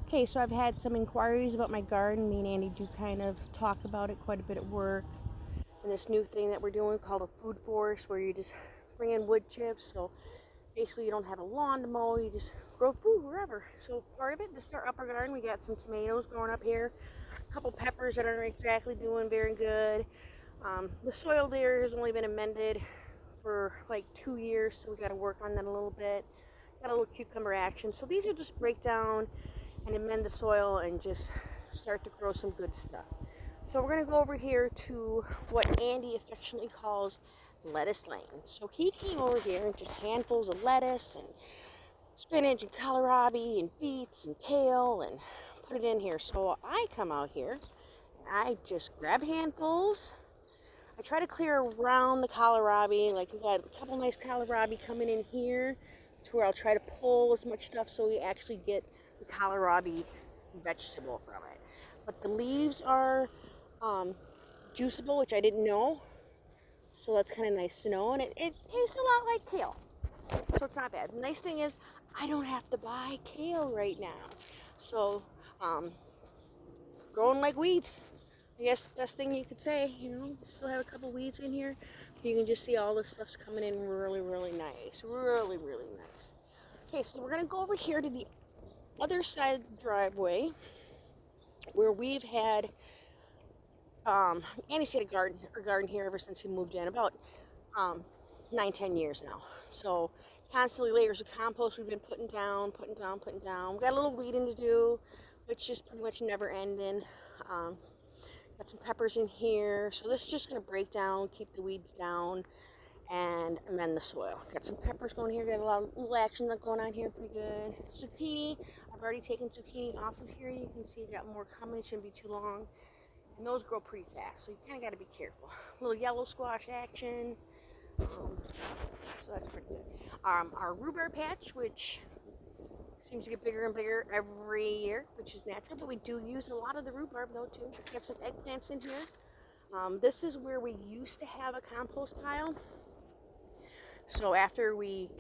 Okay, so I've had some inquiries about my garden. Me and Andy do kind of talk about it quite a bit at work. And this new thing that we're doing called a food forest, where you just bring in wood chips. So basically, you don't have a lawn to mow, you just grow food wherever. So part of it, this is our upper garden. We got some tomatoes growing up here, a couple peppers that aren't exactly doing very good. The soil there has only been amended for like 2 years, so we got to work on that a little bit. Got a little cucumber action. So these are just break down and amend the soil and just start to grow some good stuff. So we're going to go over here to what Andy affectionately calls lettuce lane. So he came over here and just handfuls of lettuce and spinach and kohlrabi and beets and kale and put it in here. So I come out here and I just grab handfuls. I try to clear around the kohlrabi. Like we got a couple nice kohlrabi coming in here to where I'll try to pull as much stuff so we actually get the kohlrabi vegetable from it. But the leaves are juiceable, which I didn't know. So that's kind of nice to know. And it tastes a lot like kale. So it's not bad. The nice thing is I don't have to buy kale right now. So growing like weeds. I guess the best thing you could say, still have a couple weeds in here. You can just see all this stuff's coming in really, really nice. Really, really nice. Okay, so we're going to go over here to the other side of the driveway where we've had, Andy's had a garden here ever since he moved in, about 9-10 years now. So constantly layers of compost we've been putting down. We've got a little weeding to do, which is pretty much never ending. Got some peppers in here. So this is just going to break down, keep the weeds down, and amend the soil. Got some peppers going here. Got a lot of little action going on here. Pretty good. Zucchini. I've already taken zucchini off of here. You can see I got more coming. It shouldn't be too long. And those grow pretty fast, so you kind of got to be careful. A little yellow squash action. So that's pretty good. Our rhubarb patch, which seems to get bigger and bigger every year, which is natural, but we do use a lot of the rhubarb though too. Got some eggplants in here. This is where we used to have a compost pile. So after we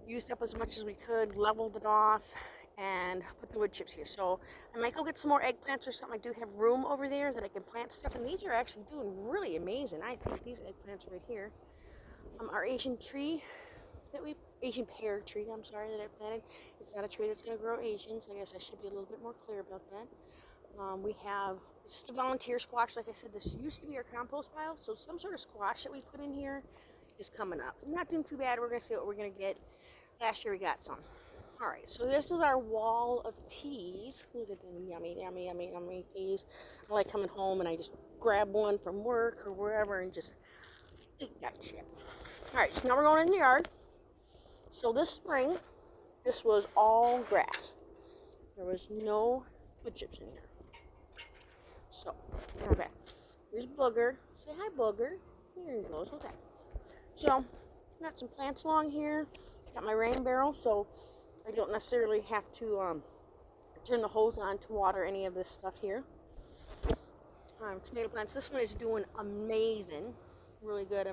used up as much as we could, leveled it off, and put the wood chips here. So I might go get some more eggplants or something. I do have room over there that I can plant stuff, and these are actually doing really amazing. I think these eggplants right here. Our Asian pear tree, I'm sorry, that I planted. It's not a tree that's going to grow Asian, so I guess I should be a little bit more clear about that. We have just a volunteer squash. Like I said, this used to be our compost pile, so some sort of squash that we put in here is coming up. Not doing too bad. We're going to see what we're going to get. Last year we got some. All right, so this is our wall of teas. Look at them, yummy, yummy, yummy, yummy teas. I like coming home and I just grab one from work or wherever and just eat that shit. All right, so now we're going in the yard. So this spring, this was all grass. There was no wood chips in here. So, now back. Here's Booger. Say hi, Booger. Here he goes. Okay. So, got some plants along here. Got my rain barrel, so I don't necessarily have to turn the hose on to water any of this stuff here. Tomato plants. This one is doing amazing. Really good. I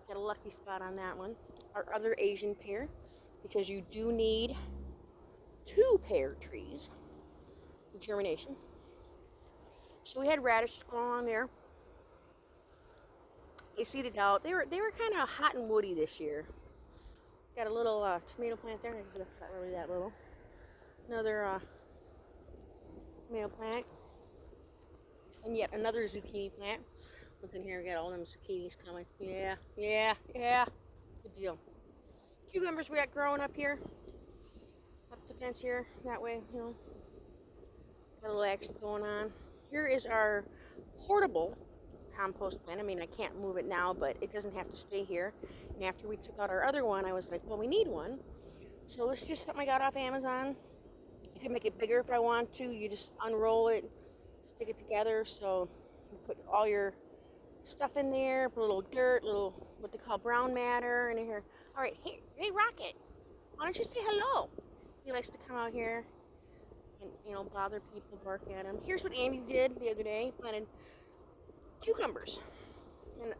got a lucky spot on that one. Our other Asian pear, because you do need 2 pear trees for germination. So we had radishes growing on there. They seeded out. They were kind of hot and woody this year. Got a little tomato plant there. That's not really that little. Another tomato plant. And yet another zucchini plant. Look in here, we got all them zucchinis coming. Yeah. Good deal. Cucumbers we got growing up here. Up the fence here. That way, got a little action going on. Here is our portable compost plant. I mean, I can't move it now, but it doesn't have to stay here. And after we took out our other one, I was like, well, we need one. So this is just something I got off Amazon. You can make it bigger if I want to. You just unroll it, stick it together. So you put all your stuff in there, put a little dirt, little what they call brown matter in here. All right, hey, Rocket, why don't you say hello? He likes to come out here and bother people, bark at him. Here's what Andy did the other day. He planted cucumbers, and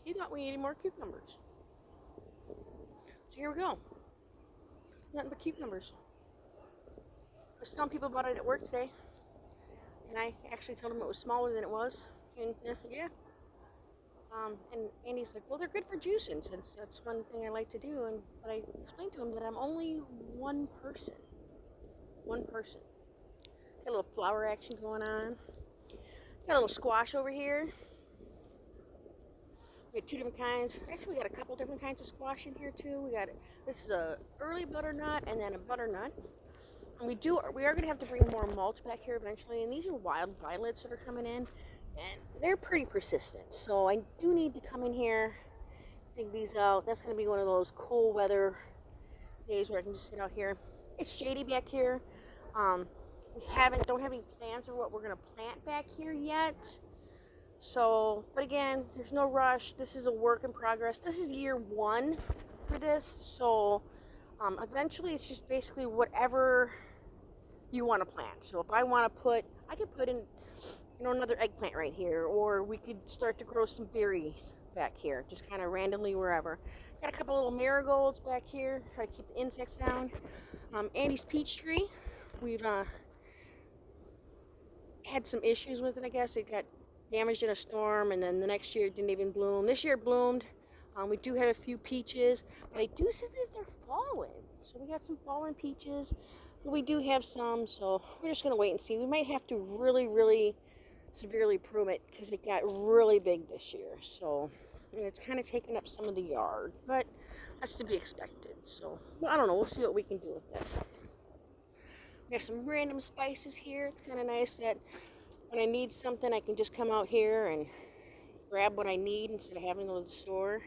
he thought we needed more cucumbers. So here we go. Nothing but cucumbers. was telling people about it at work today, and I actually told him it was smaller than it was. And yeah. And Andy's like, well, they're good for juicing, since that's one thing I like to do. And but I explained to him that I'm only one person. One person. Got a little flower action going on. Got a little squash over here. We got two different kinds. Actually, we got a couple different kinds of squash in here too. This is a early butternut and then a butternut. And we are gonna have to bring more mulch back here eventually. And these are wild violets that are coming in, and they're pretty persistent. So I do need to come in here, dig these out. That's gonna be one of those cool weather days where I can just sit out here. It's shady back here. We don't have any plans for what we're gonna plant back here yet. So, but again, there's no rush. This is a work in progress. This is year 1 for this. So, eventually it's just basically whatever you want to plant. So if I want to I could put in, another eggplant right here, or we could start to grow some berries back here, just kind of randomly wherever. Got a couple little marigolds back here, try to keep the insects down. Andy's peach tree, we've had some issues with it, I guess. It got damaged in a storm, and then the next year it didn't even bloom. This year it bloomed. We do have a few peaches, but I do see that they're falling. So we got some fallen peaches, but we do have some, so we're just going to wait and see. We might have to really, really severely prune it because it got really big this year. So it's kind of taking up some of the yard, but that's to be expected. So I don't know. We'll see what we can do with this. We have some random spices here. It's kind of nice that when I need something, I can just come out here and grab what I need instead of having to go to the store.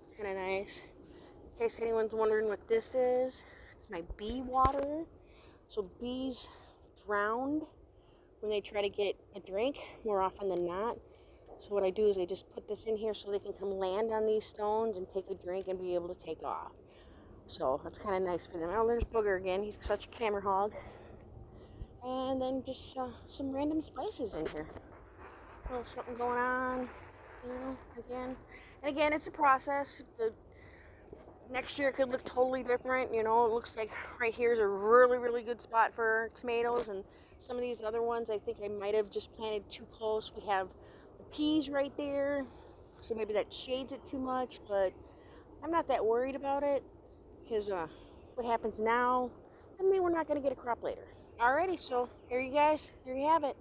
It's kind of nice. In case anyone's wondering what this is, it's my bee water. So bees drowned when they try to get a drink more often than not. So what I do is I just put this in here so they can come land on these stones and take a drink and be able to take off. So that's kind of nice for them. Oh, there's Booger again. He's such a camera hog. And then just some random spices in here. A little something going on, again. And again, it's a process. The next year it could look totally different. It looks like right here is a really, really good spot for tomatoes. And some of these other ones, I think I might have just planted too close. We have the peas right there. So maybe that shades it too much. But I'm not that worried about it. Because what happens now, I mean, we're not going to get a crop later. Alrighty, so here you guys, here you have it.